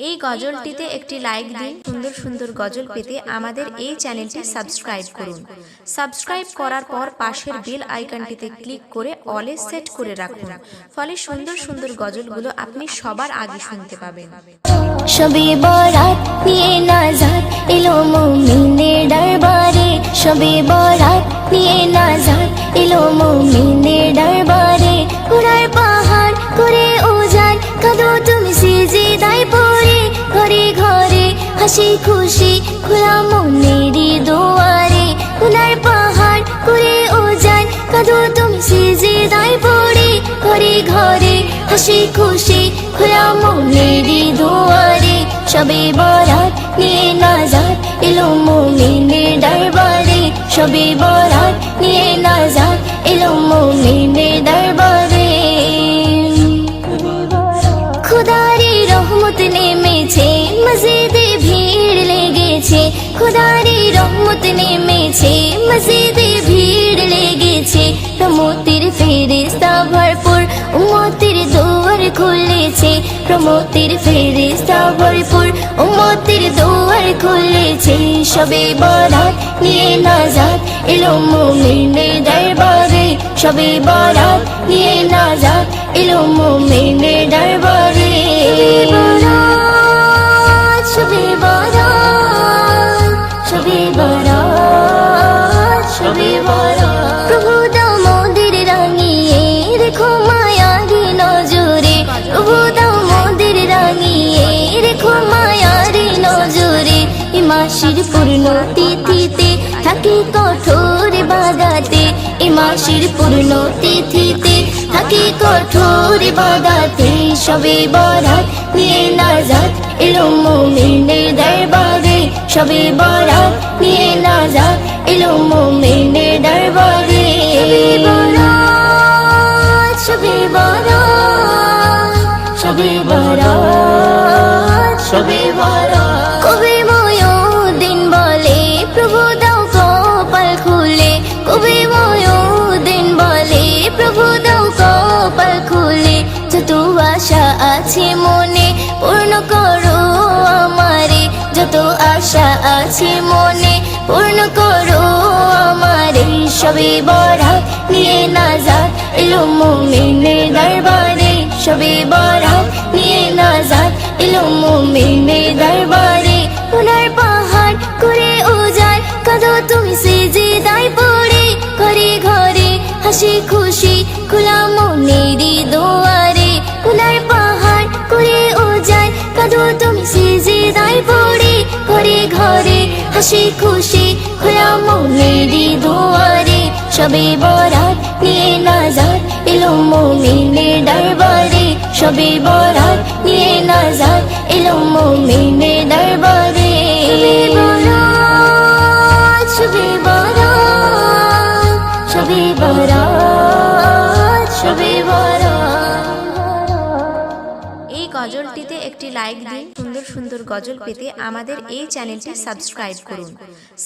এই গজলটিতে একটি লাইক দিন। সুন্দর সুন্দর গজল পেতে আমাদের এই চ্যানেলটি সাবস্ক্রাইব করুন। সাবস্ক্রাইব করার পর পাশের বেল আইকনটিতে ক্লিক করে অলে সেট করে রাখুন, ফলে সুন্দর সুন্দর গজলগুলো আপনি সবার আগে শুনতে পাবেন। শবে বরাত নিয়ে নাজাত এলো মুমিনের দরবারে, শবে বরাত নিয়ে নাজাত এলো মুমিনের দরবারে। ঘোড়ার পাহাড় করে উজান কাঁদো তুমি সিজদায় পড়ে, ঘরে ঘরে হাসি খুশি খোলা মনেরই দুয়ারে। ঘোড়ার পাহাড় করে উজান কাঁদো তুমি সিজদায় পড়ে, ঘরে ঘরে হাসি খুশি খোলা মনেরই দুয়ারে। শবে বরাত নিয়ে নাজাত এলো মুমিনের দরবারে, শবে বরাত নিয়ে নাজাত এলো মুমিনের দরবারে। খুদারি রহমত নেমেছে মসজিদে ভিড় লেগেছে, খুদারি রহমত নেমেছে মসজিদে ভিড় লেগেছে। রহমতের ফেরেশতা ভরপুর উম্মতের দুয়ার খুলেছে, রহমতের ফেরেশতা ভরপুর উম্মতের দুয়ার খুলেছে। শবে বরাত নিয়ে নাজাত এলো মুমিনের দরবারে, শবে বরাত নিয়ে নাজাত এলো মুমিনের দরবারে। শবে বরাত, শবে বরাত, শবে বরাত। প্রভু দাও মোদের রাঙিয়ে রেখো মায়ারি নজরে, প্রভু দাও মোদের রাঙিয়ে রেখো মায়ারি নজরে। এ মাসের পূর্ণ তিথিতে থাকি কঠোর ইবাদতে, এ মাসের পূর্ণ তিথিতে থাকি কঠোর ইবাদতে। শবে বরাত নিয়ে নাজাত এলো মুমিনের দরবারে, শবে বরাত নিয়ে নাজাত এলো মুমিনের দরবারে। শবে বরাত, শবে বরাত, শবে বরাত। কবে ময়ূরদিন বলে প্রভু দাও কপাল খুলে, কবে ময়ূরদিন বলে প্রভু দাও কপাল খুলে। যত আশা আছে মনে পূর্ণ করো আমারে, যত আশা আছে মনে পূর্ণ করো আমারে। শবে বরাত নিয়ে নাজাত এলো মুমিনের দরবারে, শবে বরাত নিয়ে নাজাত এলো মুমিনের দরবারে। সোনার পাহাড় করে উজান কাঁদো তুমি সিজদায় পড়ে, ঘরে ঘরে হাসি খুশি খোলা মনেরই দুয়ারে। সোনার পাহাড় করে উজান কাঁদো তুমি সিজদায় পড়ে, ঘরে ঘরে হাসি খুশি খোলা মনেরই দুয়ারে। শবে বরাত নিয়ে নাজাত এলো মুমিনের দরবারে, শবে বরাত নিয়ে নাজাত এলো মুমিনের দরবারে। শবে বরাত, শবে বরাত, শবে বরাত। এই গজলটিতে একটি লাইক দিন। সুন্দর সুন্দর গজল পেতে আমাদের এই চ্যানেলটি সাবস্ক্রাইব করুন।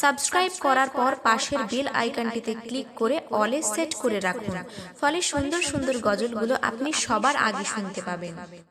সাবস্ক্রাইব করার পর পাশের বেল আইকনটিতে ক্লিক করে অলে সেট করে রাখুন, ফলে সুন্দর সুন্দর গজলগুলো আপনি সবার আগে শুনতে পাবেন।